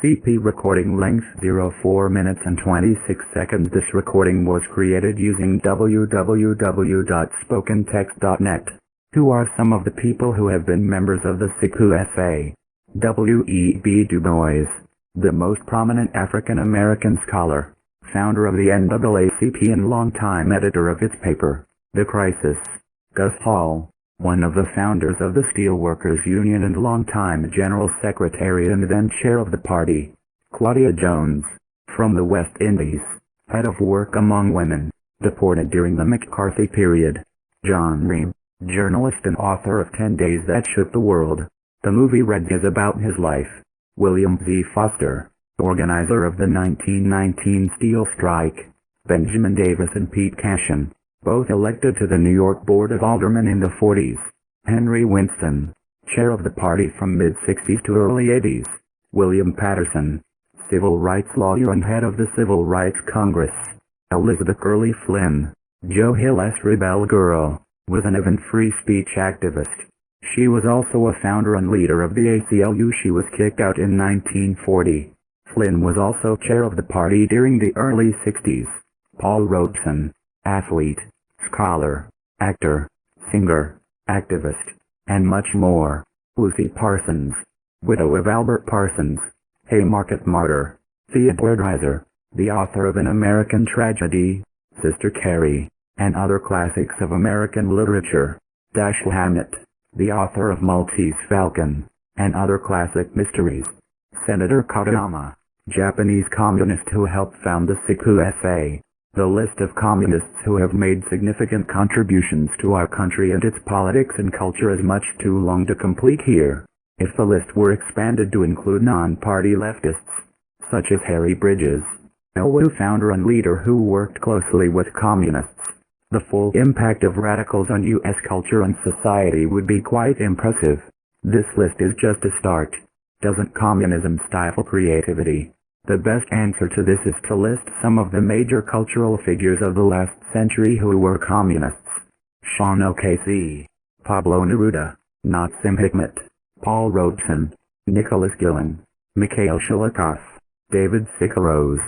CP recording length 04 minutes and 26 seconds. This recording was created using www.spokentext.net. Who are some of the people who have been members of the CPUSA? W.E.B. Du Bois, the most prominent African-American scholar, founder of the NAACP and longtime editor of its paper, The Crisis. Gus Hall, one of the founders of the Steelworkers Union and longtime General Secretary and then chair of the party. Claudia Jones, from the West Indies, head of work among women, deported during the McCarthy period. John Ream, journalist and author of 10 Days That Shook the World. The movie Red is about his life. William Z. Foster, organizer of the 1919 steel strike. Benjamin Davis and Pete Cashin, both elected to the New York Board of Aldermen in the 40s. Henry Winston, chair of the party from mid-60s to early 80s. William Patterson, civil rights lawyer and head of the Civil Rights Congress. Elizabeth Early Flynn, Joe Hill's rebel girl, was an avid free speech activist. She was also a founder and leader of the ACLU. She was kicked out in 1940. Flynn was also chair of the party during the early 60s. Paul Robeson, athlete, scholar, actor, singer, activist, and much more. Lucy Parsons, widow of Albert Parsons, Haymarket martyr. Theodore Dreiser, the author of An American Tragedy, Sister Carrie, and other classics of American literature. Dashiell Hammett, the author of Maltese Falcon, and other classic mysteries. Senator Katayama, Japanese communist who helped found the CPUSA. The list of communists who have made significant contributions to our country and its politics and culture is much too long to complete here. If the list were expanded to include non-party leftists, such as Harry Bridges, LWU founder and leader who worked closely with communists, the full impact of radicals on U.S. culture and society would be quite impressive. This list is just a start. Doesn't communism stifle creativity? The best answer to this is to list some of the major cultural figures of the last century who were communists. Sean O'Casey, Pablo Neruda, Natsim Hikmet, Paul Robeson, Nicholas Gillen, Mikhail Shlikov, David Sikorose,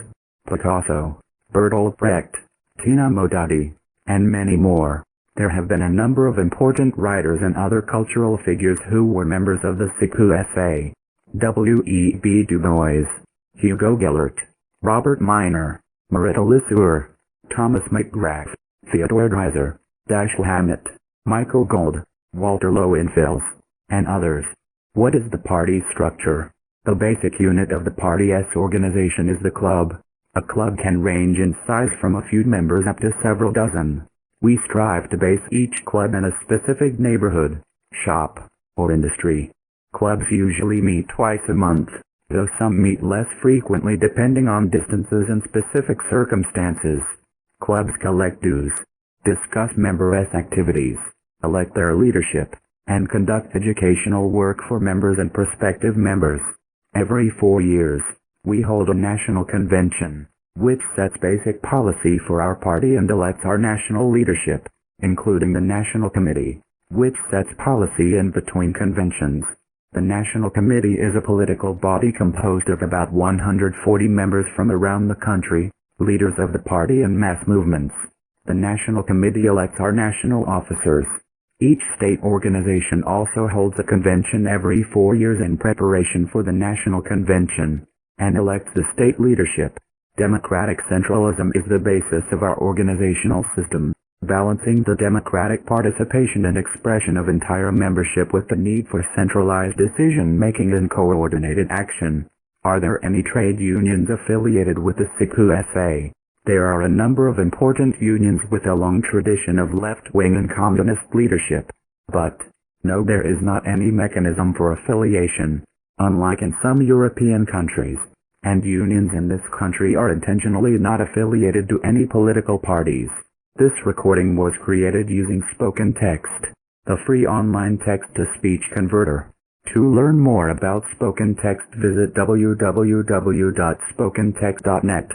Picasso, Bertolt Brecht, Tina Modotti, and many more. There have been a number of important writers and other cultural figures who were members of the CPUSA. W.E.B. Du Bois, Hugo Gellert, Robert Minor, Marita Lesueur, Thomas McGrath, Theodore Dreiser, Dashiell Hammett, Michael Gold, Walter Lowenfels, and others. What is the party structure? The basic unit of the party's organization is the club. A club can range in size from a few members up to several dozen. We strive to base each club in a specific neighborhood, shop, or industry. Clubs usually meet twice a month, though some meet less frequently depending on distances and specific circumstances. Clubs collect dues, discuss members' activities, elect their leadership, and conduct educational work for members and prospective members. Every 4 years, we hold a national convention, which sets basic policy for our party and elects our national leadership, including the National Committee, which sets policy in between conventions. The National Committee is a political body composed of about 140 members from around the country, leaders of the party and mass movements. The National Committee elects our national officers. Each state organization also holds a convention every 4 years in preparation for the National Convention, and elects the state leadership. Democratic centralism is the basis of our organizational system, balancing the democratic participation and expression of entire membership with the need for centralized decision-making and coordinated action. Are there any trade unions affiliated with the CPUSA? There are a number of important unions with a long tradition of left-wing and communist leadership. But, no, there is not any mechanism for affiliation, unlike in some European countries, and unions in this country are intentionally not affiliated to any political parties. This recording was created using Spoken Text, the free online text-to-speech converter. To learn more about Spoken Text, visit www.spokentext.net.